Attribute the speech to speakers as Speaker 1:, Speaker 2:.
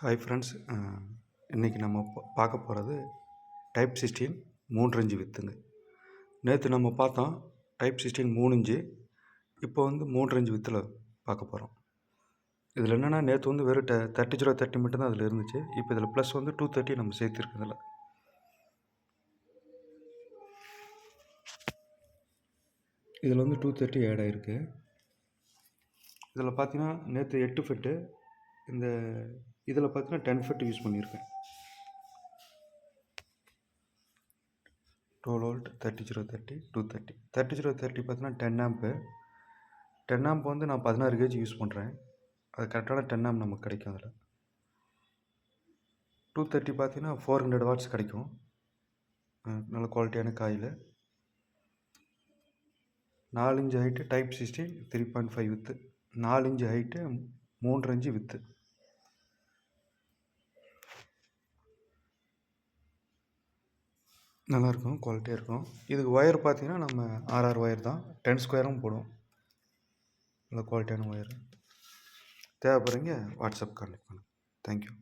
Speaker 1: Hi friends, இன்றைக்கி நம்ம பார்க்க போகிறது டைப் 16 3 இன்ச்சு வித்துங்க. நேற்று நம்ம பார்த்தோம் டைப் 16 3 இன்ச்சு. இப்போ வந்து 3 இன்ச்சு வித்தில் பார்க்க போகிறோம். இதில் என்னென்னா, நேற்று வந்து வெறும் 3030 மட்டும்தான் அதில் இருந்துச்சு. இப்போ இதில் ப்ளஸ் வந்து 230 நம்ம சேர்த்துருக்குதில்ல. இதில் வந்து 230 ஆட் ஆகிருக்கு. இதில் பார்த்தீங்கன்னா நேற்று 8 ஃபிட்டு, இந்த இதில் பார்த்தீங்கன்னா 10 ஃபிட் யூஸ் பண்ணியிருக்கேன். 12 volt 3030 230 3030 பார்த்தீங்கன்னா 10 ஆம்பு. 10 ஆம்ப் வந்து நான் 16 கேஜி யூஸ் பண்ணுறேன். அது கரெக்டான 10 ஆம்ப் நமக்கு கிடைக்கும். அதில் 230 பார்த்தீங்கன்னா 400 வாட்ஸ் கிடைக்கும். நல்ல குவாலிட்டியான coil. 4 inch height type 16 3.5 with. 4 inch height 3 inch with. நல்லாயிருக்கும், குவாலிட்டியாக இருக்கும். இதுக்கு ஒயர் பார்த்தீங்கன்னா நம்ம ஆர்ஆர் ஒயர் தான், 10 ஸ்கொயரும் போடும். நல்ல குவாலிட்டியான ஒயர். தேவைப்படுறீங்க வாட்ஸ்அப் கான்டெக்ட் பண்ணுங்கள். தேங்க்யூ.